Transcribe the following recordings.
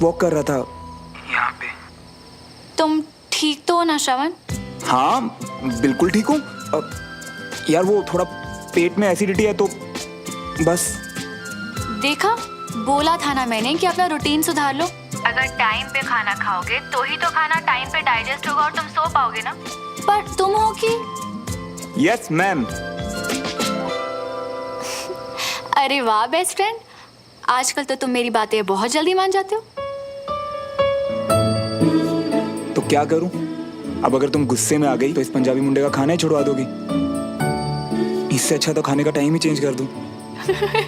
Walk कर रहा था यहाँ पे। तुम ठीक तो हो ना श्रवण? हाँ बिल्कुल ठीक हूँ। यार वो थोड़ा पेट में एसिडिटी है तो बस। देखा, बोला था ना मैंने कि अपना रूटीन सुधार लो। अगर टाइम पे खाना खाओगे तो ही तो खाना टाइम पे डाइजेस्ट होगा और तुम सो पाओगे ना। पर तुम हो कि? Yes ma'am. अरे वाह बेस्ट फ्रेंड, आजकल तो तुम मेरी बातें बहुत जल्दी मान जाते हो। तो क्या करूं? अब अगर तुम गुस्से में आ गई तो इस पंजाबी मुंडे का खाना ही छुड़वा दोगी। इससे अच्छा तो खाने का टाइम ही चेंज कर दूं।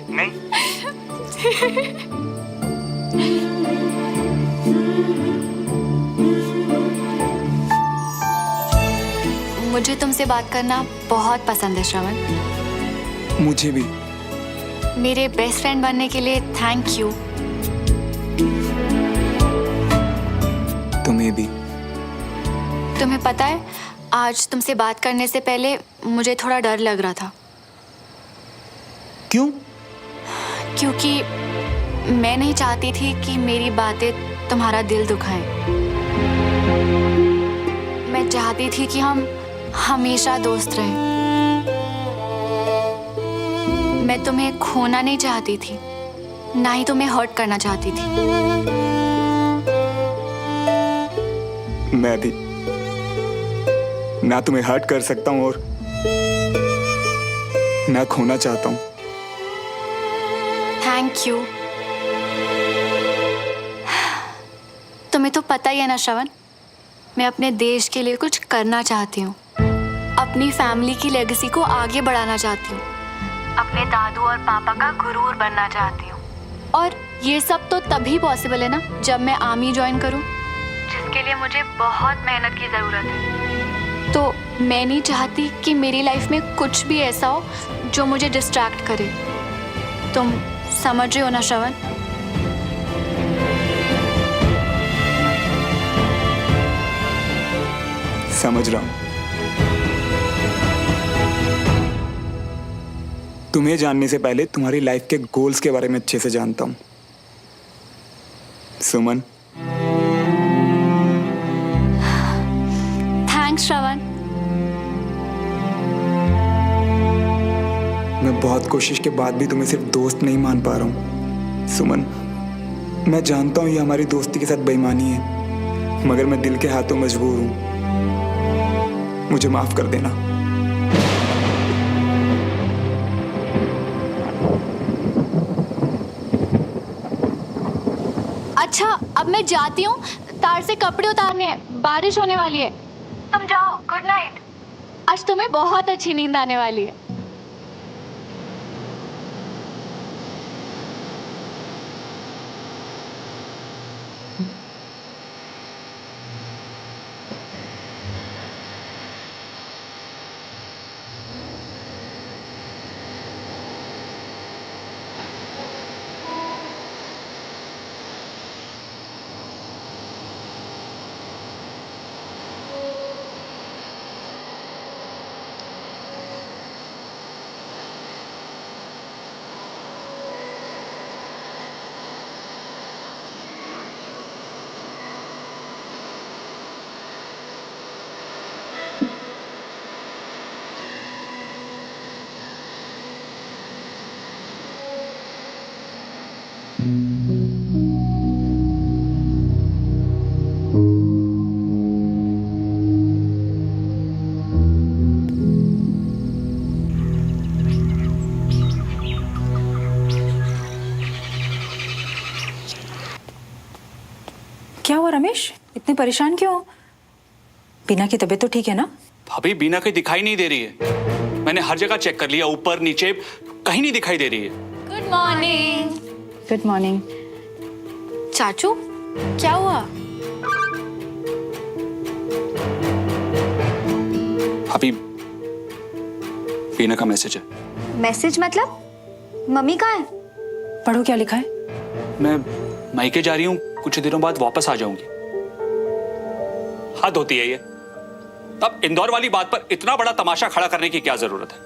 नहीं। मुझे तुमसे बात करना बहुत पसंद है श्रवण। मुझे भी। मेरे बेस्ट फ्रेंड बनने के लिए थैंक यू। तुम्हें भी। तुम्हें पता है, आज तुमसे बात करने से पहले मुझे थोड़ा डर लग रहा था। क्यों? क्योंकि मैं नहीं चाहती थी कि मेरी बातें तुम्हारा दिल दुखाएं। मैं चाहती थी कि हम हमेशा दोस्त रहें। मैं तुम्हें खोना नहीं चाहती थी, ना ही तुम्हें हर्ट करना चाहती थी। मैं भी ना तुम्हें हर्ट कर सकता हूँ और ना खोना चाहता हूँ। Thank you. तुम्हें तो पता ही है ना श्रवण, मैं अपने देश के लिए कुछ करना चाहती हूँ। अपनी फैमिली की लेगेसी को आगे बढ़ाना चाहती हूँ। अपने दादू और पापा का गुरूर बनना चाहती हूँ। और ये सब तो तभी पॉसिबल है ना जब मैं आर्मी ज्वाइन करूँ, जिसके लिए मुझे बहुत मेहनत की ज़रूरत है। तो मैं नहीं चाहती कि मेरी लाइफ में कुछ भी ऐसा हो जो मुझे डिस्ट्रैक्ट करे। तुम समझ रहे हो ना श्रवण? समझ रहा हूँ। तुम्हें जानने से पहले तुम्हारी लाइफ के गोल्स के बारे में अच्छे से जानता हूँ सुमन। थैंक्स श्रवण। मैं बहुत कोशिश के बाद भी तुम्हें सिर्फ दोस्त नहीं मान पा रहा हूँ सुमन। मैं जानता हूँ ये हमारी दोस्ती के साथ बेईमानी है, मगर मैं दिल के हाथों मजबूर हूँ। मुझे माफ कर देना। अच्छा, अब मैं जाती हूँ, तार से कपड़े उतारने हैं, बारिश होने वाली है। तुम जाओ, गुड नाइट। आज तुम्हें बहुत अच्छी नींद आने वाली है। क्या हुआ रमेश, इतने परेशान क्यों हो? बीना की तबीयत तो ठीक है ना? भाभी बीना कहीं दिखाई नहीं दे रही है। मैंने हर जगह चेक कर लिया, ऊपर नीचे कहीं नहीं दिखाई दे रही है। Good morning. Good morning. चाचू, क्या हुआ? भाभी बीना का मैसेज है। मैसेज मतलब? मम्मी कहाँ है? पढ़ो क्या लिखा है। मैं मायके जा रही हूँ, कुछ दिनों बाद वापस आ जाऊंगी। हद होती है ये। अब इंदौर वाली बात पर इतना बड़ा तमाशा खड़ा करने की क्या जरूरत है?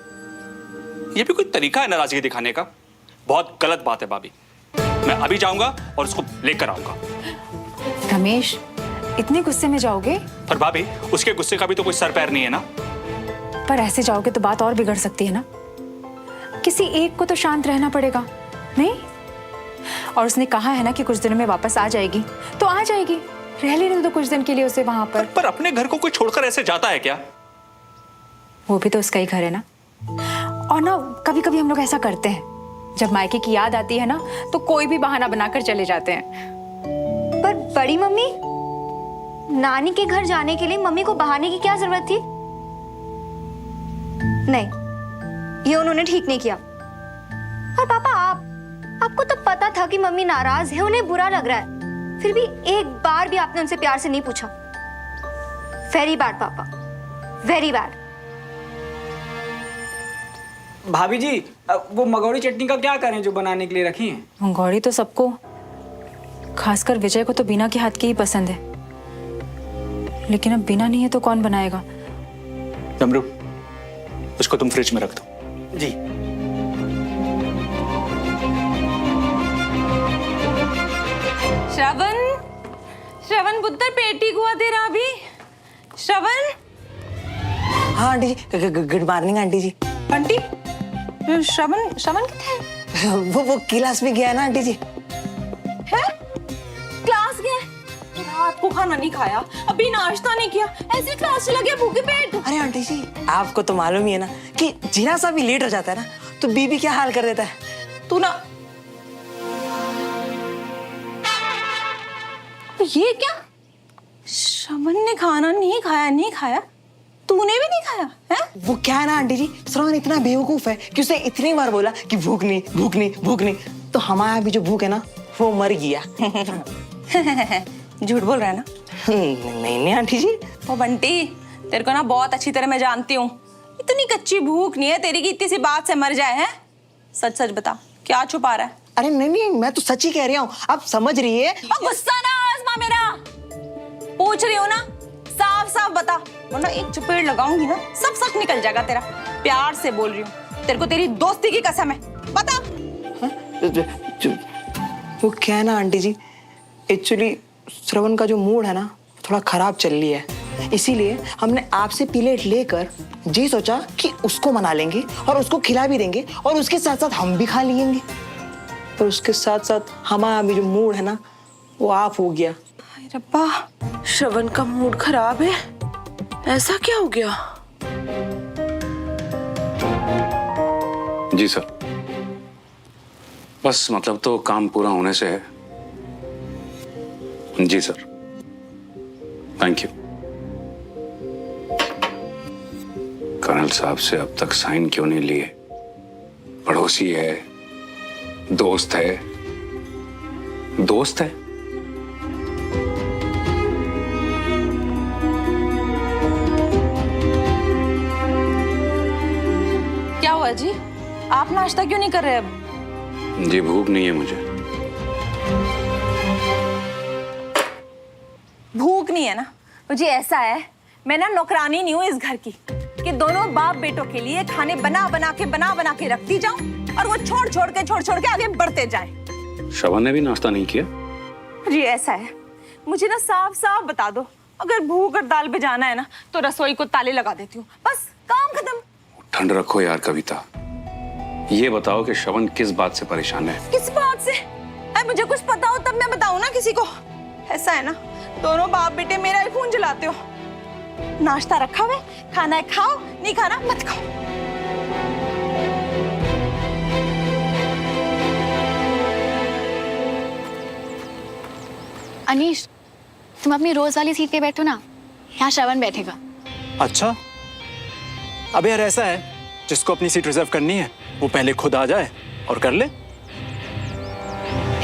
ये भी कोई तरीका है नाराजगी दिखाने का? बहुत गलत बात है भाभी। मैं अभी जाऊंगा और उसको लेकर आऊंगा। रमेश, इतने गुस्से में जाओगे? पर भाभी, उसके गुस्से का भी तो कोई सर पैर नहीं है ना। पर ऐसे जाओगे तो बात और बिगड़ सकती है ना। किसी एक को तो शांत रहना पड़ेगा, नहीं? और उसने कहा है ना कि कुछ दिनों में वापस आ जाएगी, तो आ जाएगी। रह लेने दो कुछ दिन के लिए उसे वहां पर। पर अपने घर को कोई छोड़कर ऐसे जाता है क्या? वो भी तो उसका ही घर है ना। और ना कभी कभी हम लोग ऐसा करते हैं, जब मायके की याद आती है ना तो कोई भी बहाना बनाकर चले जाते हैं। पर बड़ी मम्मी, नानी के घर जाने के लिए मम्मी को बहाने की क्या जरूरत थी? नहीं, ये उन्होंने ठीक नहीं किया। और पापा, आपको तो पता था कि मम्मी नाराज है, उन्हें बुरा लग रहा है, फिर भी एक बार भी आपने उनसे प्यार से नहीं पूछा। वेरी बैड पापा, वेरी बैड। भाभी जी, वो मगौड़ी चटनी का क्या करें जो बनाने के लिए रखी हैं? मंगौड़ी तो सबको, खासकर विजय को तो बिना के हाथ की ही पसंद है। लेकिन अब बिना नहीं है तो कौन बनाएगा? डमरू, उसको तुम फ्रिज में रख दो। जी। श्रवण, श्रवण पुत्र, पेटी गुआ तेरा अभी। श्रवण। हाँ आंटी जी, गुड मॉर्निंग आंटी जी। आंटी, श्रवण, श्रवण किथे है? वो क्लास में गया ना आंटी जी। है? क्लास गया? रात को खाना नहीं खाया, अभी नाश्ता नहीं किया, ऐसे क्लास चला गया भूखे पेट। अरे आंटी जी, आपको तो मालूम ही है ना कि जीना सा भी लेट हो जाता है ना तो बीबी क्या हाल कर देता है। तू ना, ये क्या? श्रवण ने खाना नहीं खाया, नहीं खाया, तूने भी नहीं खाया है? वो क्या है ना आंटी जी, श्रवण इतना बेवकूफ है कि उसे इतनी बार बोला कि भूख नहीं भूख नहीं भूख नहीं, तो हमारा भी जो भूख है ना वो मर गया। झूठ बोल रहा है ना? नहीं नहीं आंटी जी। ओ बंटी, तेरे को ना बहुत अच्छी तरह मैं जानती हूँ, इतनी कच्ची भूख नहीं है तेरी की इतनी सी बात से मर जाए। है सच सच बता, क्या छुपा रहा है? अरे नहीं नहीं, मैं तो सच ही कह रहा हूँ, आप समझ रही है। अब गुस्सा ना आजमा मेरा, पूछ रही हो ना, साफ साफ बता, वरना एक चपेट लगाऊंगी ना सब सच निकल जाएगा तेरा। प्यार से बोल रही हूँ, तेरे को तेरी दोस्ती की कसम है, बता। वो क्या है ना आंटी जी, एक्चुअली श्रवण का जो मूड है ना थोड़ा खराब चल रही है, इसीलिए हमने आपसे प्लेट लेकर जी सोचा कि उसको मना लेंगे और उसको खिला भी देंगे और उसके साथ साथ हम भी खा लेंगे। और उसके साथ साथ हमारा भी जो मूड है ना वो ऑफ हो गया। रब्बा, श्रवण का मूड खराब है, ऐसा क्या हो गया? जी सर, बस मतलब तो काम पूरा होने से है। जी सर, थैंक यू। कर्नल साहब से अब तक साइन क्यों नहीं लिए? पड़ोसी है, दोस्त है, दोस्त है। क्या हुआ जी, आप नाश्ता क्यों नहीं कर रहे अब? जी भूख नहीं है मुझे। भूख नहीं है ना? मुझे ऐसा है, मैं ना नौकरानी नहीं हूँ इस घर की कि दोनों बाप बेटों के लिए खाने बना बना के रखती जाऊं और वो छोड़ छोड़ के आगे बढ़ते जाएं। श्रवण ने भी नाश्ता नहीं किया? जी ऐसा है, मुझे ना साफ साफ बता दो, अगर भूख और दाल पे जाना है ना तो रसोई को ताले लगा देती हूँ, बस काम खत्म। ठंड रखो यार कविता, ये बताओ कि श्रवण किस बात से परेशान है? किस बात से? मुझे कुछ पता हो तब मैं बताऊं ना किसी को। ऐसा है ना, दोनों बाप बेटे मेरा ही खून जलाते हो। नाश्ता रखा हुआ है, खाना है खाओ, नहीं खाना मत खाओ। अनीश, तुम अपनी रोज वाली सीट पे बैठो ना, यहाँ श्रवण बैठेगा। अच्छा, अब यार ऐसा है, जिसको अपनी सीट रिजर्व करनी है वो पहले खुद आ जाए और कर ले।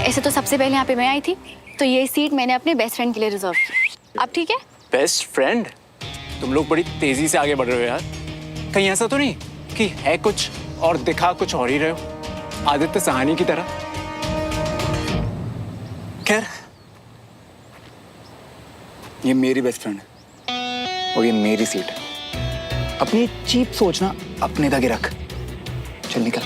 ऐसे तो सबसे पहले यहाँ पे मैं आई थी, तो ये सीट मैंने अपने बेस्ट फ्रेंड के लिए रिजर्व की। अब ठीक है? Best friend? तुम लोग बड़ी तेजी से आगे बढ़ रहे हो यार। कहीं ऐसा तो नहीं कि है कुछ और दिखा कुछ और ही रहे हो, आदित्य सहानी की तरह? खैर, ये मेरी बेस्ट फ्रेंड है और ये मेरी सीट है। अपनी चीप सोचना अपने तक ही रख। चल निकल।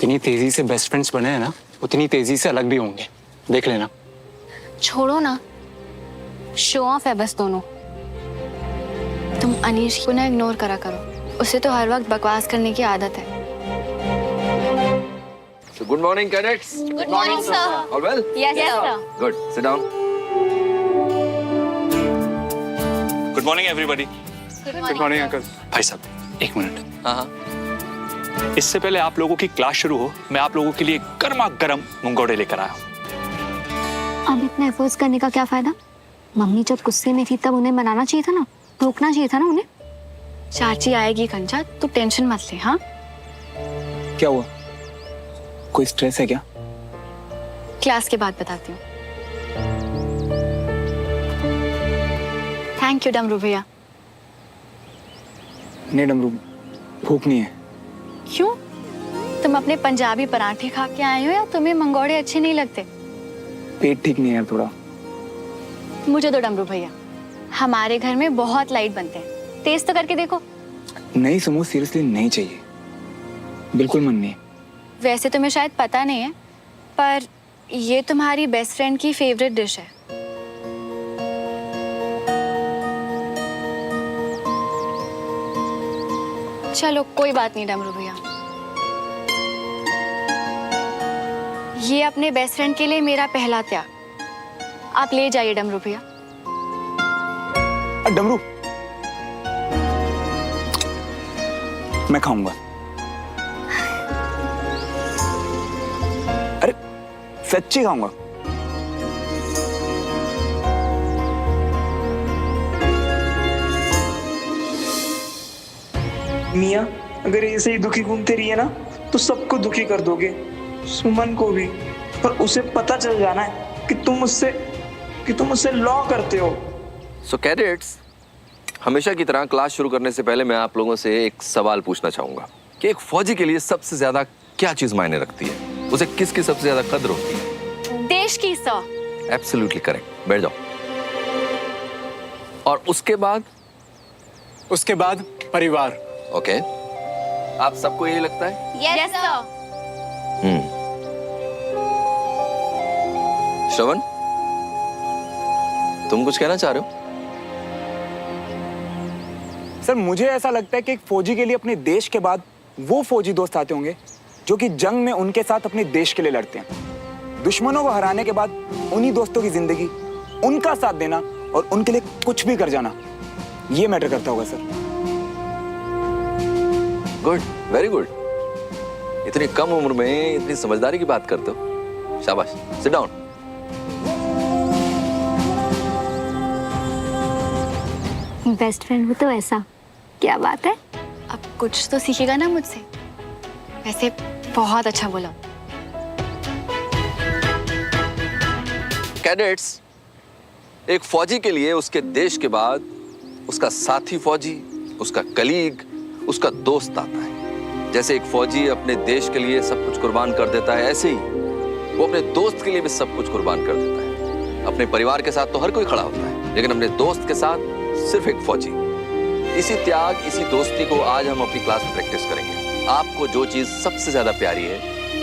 जितनी तेजी से बेस्ट फ्रेंड्स बने हैं ना, उतनी तेजी से अलग भी होंगे, देख लेना। छोड़ो ना, शो ऑफ है बस दोनों। तुम अनीश को ना इग्नोर करा करो, उसे तो हर वक्त बकवास करने की आदत है। So good morning, cadets. Good morning sir. All well? Yes sir. Good. Sit down. Good morning everybody. Good morning uncle. भाई साहब एक मिनट। हाँ हाँ। इससे पहले आप लोगों की क्लास शुरू हो, मैं आप लोगों के लिए गर्मा गर्म मंगोड़े लेकर आया हूँ। अब इतना एफर्ट्स करने का क्या फायदा? मम्मी जब गुस्से में थी तब उन्हें मनाना चाहिए था ना, रोकना चाहिए था ना उन्हें। चाची आएगी कंचा, तू टेंशन मत ले। हाँ, क्या हुआ? कोई स्ट्रेस है क्या? क्लास के बाद बताती हूँ। थैंक यू डमरू भैया। नहीं डमरू, भूख नहीं है। क्यों? तुम अपने पंजाबी पराठे खा के आए हो या तुम्हें मंगोड़े अच्छे नहीं लगते? पेट ठीक नहीं है यार थोड़ा। मुझे तो डमरू भैया, हमारे घर में बहुत लाइट बनते हैं, टेस्ट तो करके देखो। नहीं सुमो, सीरियसली नहीं चाहिए, बिल्कुल मन नहीं। वैसे तुम्हें शायद पता नहीं है, पर ये तुम्हारी बेस्ट फ्रेंड की फेवरेट डिश है। चलो कोई बात नहीं डमरू भैया, ये अपने बेस्ट फ्रेंड के लिए मेरा पहला त्याग। आप ले जाइए डमरू भैया। डमरू, मैं खाऊंगा। अरे सच्ची खाऊंगा। मियाँ, अगर ऐसे ही दुखी घूमते रहिए ना तो सबको दुखी कर दोगे, सुमन को भी। पर उसे पता चल जाना है कि तुम मुझसे लॉ करते हो। So cadets, हमेशा की तरह क्लास शुरू करने से पहले मैं आप लोगों से एक सवाल पूछना चाहूंगा कि एक फौजी के लिए सबसे ज्यादा क्या चीज मायने रखती है? उसे किसकी सबसे ज्यादा कद्र होती है? देश की सर। Absolutely correct. बैठ जाओ। और उसके बाद? उसके बाद परिवार। ओके, आप सबको यही लगता है? Yes sir. श्रवण, तुम कुछ कहना चाह रहे हो? सर मुझे ऐसा लगता है कि एक फौजी के लिए अपने देश के बाद वो फौजी दोस्त आते होंगे जो कि जंग में उनके साथ अपने देश के लिए लड़ते हैं। दुश्मनों को हराने के बाद उन्हीं दोस्तों की जिंदगी, उनका साथ देना और उनके लिए कुछ भी कर जाना, ये मैटर करता होगा सर। Good, very good. इतनी कम उम्र में इतनी समझदारी की बात करते हो, शाबाश। Sit down. बेस्ट फ्रेंड हो तो ऐसा, क्या बात है? अब कुछ तो सीखेगा ना मुझसे। वैसे बहुत अच्छा बोला। कैडेट्स, एक फौजी के लिए उसके देश के बाद उसका साथी फौजी, उसका कलीग, उसका दोस्त आता है। जैसे एक फौजी अपने देश के लिए सब कुछ कुर्बान कर देता है, ऐसे ही वो अपने दोस्त के लिए भी सब कुछ कुर्बान कर देता है। अपने परिवार के साथ तो हर कोई खड़ा होता है, लेकिन अपने दोस्त के साथ सिर्फ एक फौजी। इसी त्याग, इसी दोस्ती को आज हम अपनी क्लास में प्रैक्टिस करेंगे। आपको जो चीज सबसे ज्यादा प्यारी है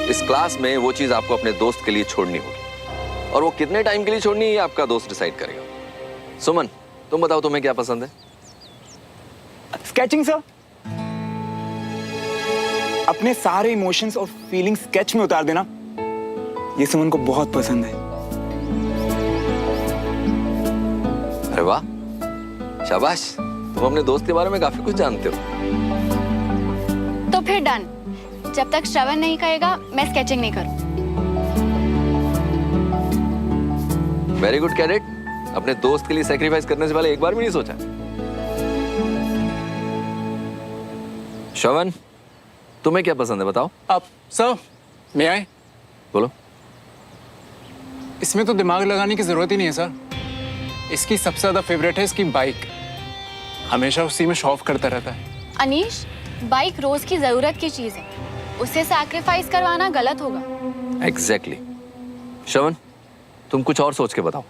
इस क्लास में, वो चीज आपको अपने दोस्त के लिए छोड़नी होगी, और वो कितने टाइम के लिए छोड़नी है ये आपका दोस्त डिसाइड करेगा। सुमन, तुम बताओ तुम्हें क्या पसंद है? Sketching sir. अपने सारे इमोशंस और फीलिंग्स स्केच में उतार देना, ये सुमन को बहुत पसंद है। अरे वाह, शाबाश। तुम अपने दोस्त के बारे में काफी कुछ जानते हो। तो फिर डन। जब तक श्रवण नहीं कहेगा मैं स्केचिंग नहीं करूं। Very good cadet. अपने दोस्त के लिए सैक्रिफाइस करने से पहले एक बार भी नहीं सोचा। श्रवण, तुम्हें क्या पसंद है बताओ? आप सर, मैं आए? बोलो। इसमें तो दिमाग लगाने की जरूरत ही नहीं है सर। इसकी सबसे ज्यादा फेवरेट है इसकी बाइक। हमेशा उसी में शो ऑफ करता रहता है। अनीश, बाइक रोज की जरूरत की चीज है, उसे सैक्रिफाइस करवाना गलत होगा। एग्जैक्टली। श्रवण, तुम कुछ और सोच के बताओ।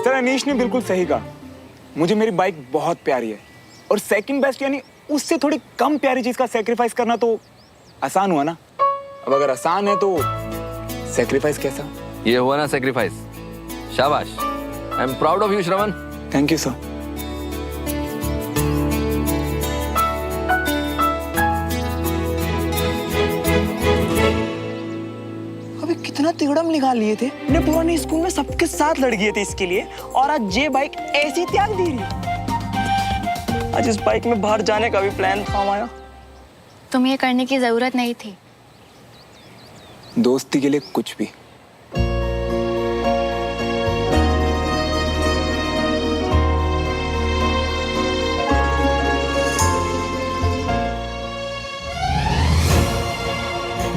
सर अनीश ने बिल्कुल सही कहा। मुझे मेरी बाइक बहुत प्यारी है और सेकंड बेस्ट यानी उससे थोड़ी कम प्यारी चीज का सेक्रीफाइस करना तो आसान हुआ ना। अब अगर आसान है तो सेक्रीफाइस कैसा? ये हुआ ना सेक्रीफाइस। शाबाश, I am proud of you Shravan. Thank you sir. अबे कितना तिगड़म निकाल लिए थे। ने पुराने स्कूल में सबके साथ लड़ गए थे इसके लिए, और आज ये बाइक ऐसी त्याग दी रही। आज इस बाइक में बाहर जाने का भी प्लान था हमारा। तुम्हें ये करने की जरूरत नहीं थी। दोस्ती के लिए कुछ भी।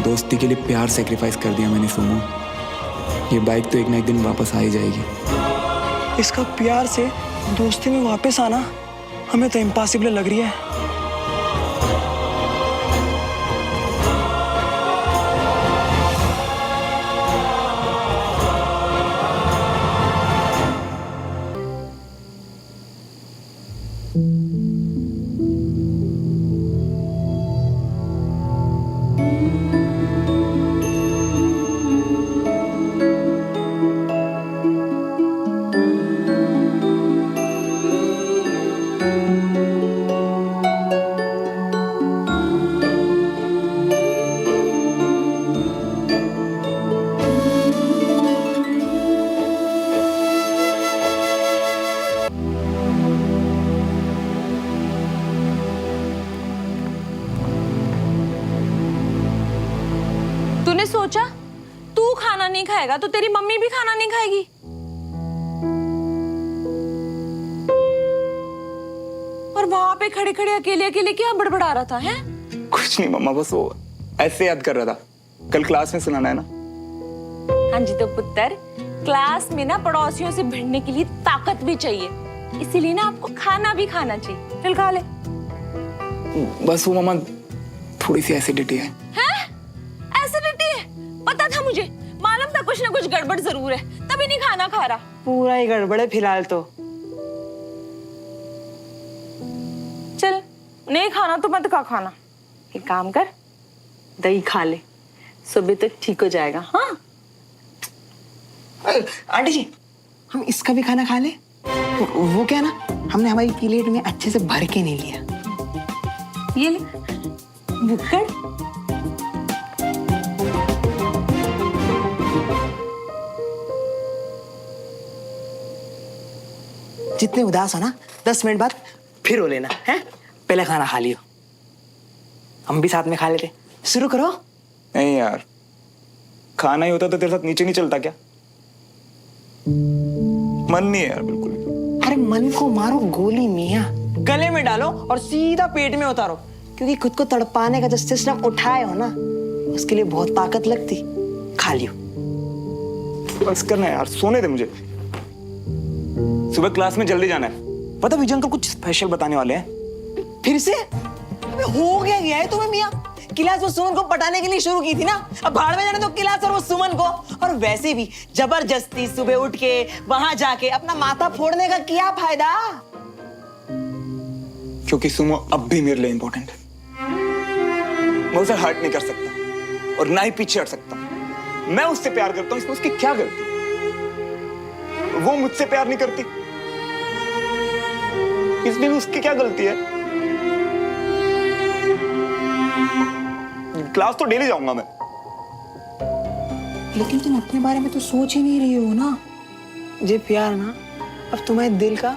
दोस्ती के लिए प्यार सेक्रीफाइस कर दिया मैंने सुमो। ये बाइक तो एक ना एक दिन वापस आ ही जाएगी। इसका प्यार से दोस्ती में वापस आना हमें तो इम्पॉसिबल लग रही है। तूने सोचा तू खाना नहीं खाएगा तो तेरी मम्मी भी खाना नहीं खाएगी? और वहां पे खड़े खड़े अकेले अकेले क्या बड़बड़ा रहा था? है कुछ नहीं मम्मा, बस वो ऐसे याद कर रहा था। कल क्लास में सुनाना है ना। हाँ जी, तो पुत्र क्लास में ना पड़ोसियों से भिड़ने के लिए ताकत भी चाहिए, इसीलिए ना आपको खाना भी खाना चाहिए। चल खा ले। बस वो मम्मा थोड़ी सी एसिडिटी है। एसिडिटी है? पता था मुझे, मालूम था कुछ ना कुछ गड़बड़ जरूर है, तभी नहीं खाना खा रहा। पूरा ही गड़बड़ है फिलहाल तो। चल नहीं खाना तो मत खा खाना। एक काम कर, दही खा ले, सुबह तक ठीक हो जाएगा। हाँ आंटी जी, हम इसका भी खाना खा ले। वो क्या ना, हमने हमारी प्लेट में अच्छे से भर के नहीं लिया। ये ले भुक्कड़। जितने उदास हो ना 10 मिनट बाद फिर हो लेना है। पहले खाना खा लियो, हम भी साथ में खा लेते। शुरू करो। नहीं यार, खाना ही होता तो तेरे साथ नीचे नहीं चलता क्या? मन नहीं है यार बिल्कुल। अरे मन को मारो गोली मियां, गले में डालो और सीधा पेट में उतारो, क्योंकि खुद को तड़पाने का जो सिस्टम उठाए हो ना, उसके लिए बहुत ताकत लगती। खा लियो। बस करना यार, सोने दे मुझे। सुबह क्लास में जल्दी जाना है। पता विजय अंकल कुछ स्पेशल बताने वाले हैं। फिर से? अबे हो गया है तुम्हें मियां। क्लास वो सुमन को पटाने के लिए शुरू की थी ना, अब भाड़ में जाने दो क्लास और वो सुमन को। और वैसे भी जबरदस्ती सुबह उठ के वहां जाके अपना माथा फोड़ने का क्या फायदा? क्योंकि सुमो अब भी मेरे लिए इंपॉर्टेंट है। मैं उसे हर्ट नहीं कर सकता और ना ही पीछे हट सकता। मैं उससे प्यार करता हूं, इसमें उसकी क्या गलती? वो मुझसे प्यार नहीं करती, इसमें भी उसकी क्या गलती है? क्लास तो डेली जाऊंगा मैं। लेकिन तुम अपने बारे में तो सोच ही नहीं रही हो ना। ये प्यार ना अब तुम्हारे दिल का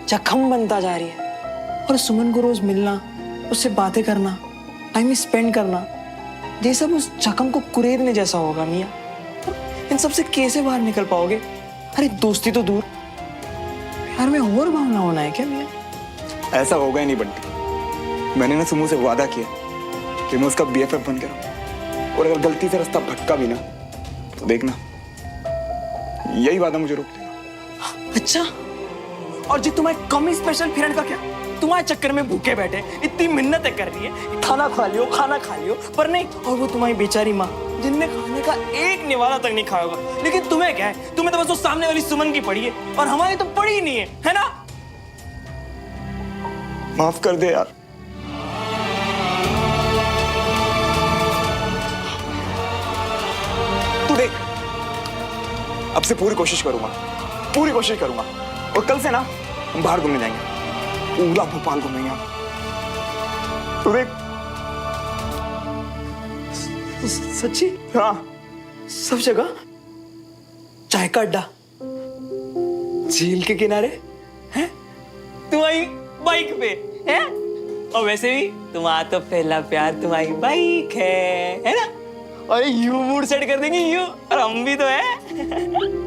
जख्म बनता जा रही है। और सुमन को रोज मिलना, उससे बातें करना, टाइम स्पेंड करना, ये सब उस जख्म को कुरेदने जैसा होगा मियां। इन सबसे कैसे बाहर निकल पाओगे? अरे दोस्ती तो दूर, प्यार में और भावना होना है क्या मियां? ऐसा होगा ही नहीं बंटी। मैंने ना सुमो से वादा किया कि मैं उसका BFF बन के रहूं, और अगर गलती से रास्ता भटका भी ना तो देखना, यही वादा मुझे रोक देगा। अच्छा, और जी तुम्हारे कमी स्पेशल फ्रेंड का क्या? तुम्हारे चक्कर में भूखे बैठे, इतनी मिन्नतें कर रही है, खाना खा लियो, खाना खा लियो, पर नहीं। और वो तुम्हारी बेचारी माँ जिनने खाने का एक निवाला तक नहीं खाया होगा। लेकिन तुम्हें क्या है, तुम्हें तो बस वो सामने वाली सुमन की पड़ी है, और हमारी तो पड़ी ही नहीं है ना? माफ कर दे यार। तू देख, अब से पूरी कोशिश करूंगा, और कल से ना हम बाहर घूमने जाएंगे, पूरा भोपाल घूमेंगे हम। तू देख। सच्ची? हाँ, सब जगह चाय का अड्डा, झील के किनारे, हैं? तुम्हारी बाइक पे, हैं? और वैसे भी तुम्हारा तो पहला प्यार तुम्हारी बाइक है ना? और यू मूड सेट कर देंगे, यू, और हम भी तो है।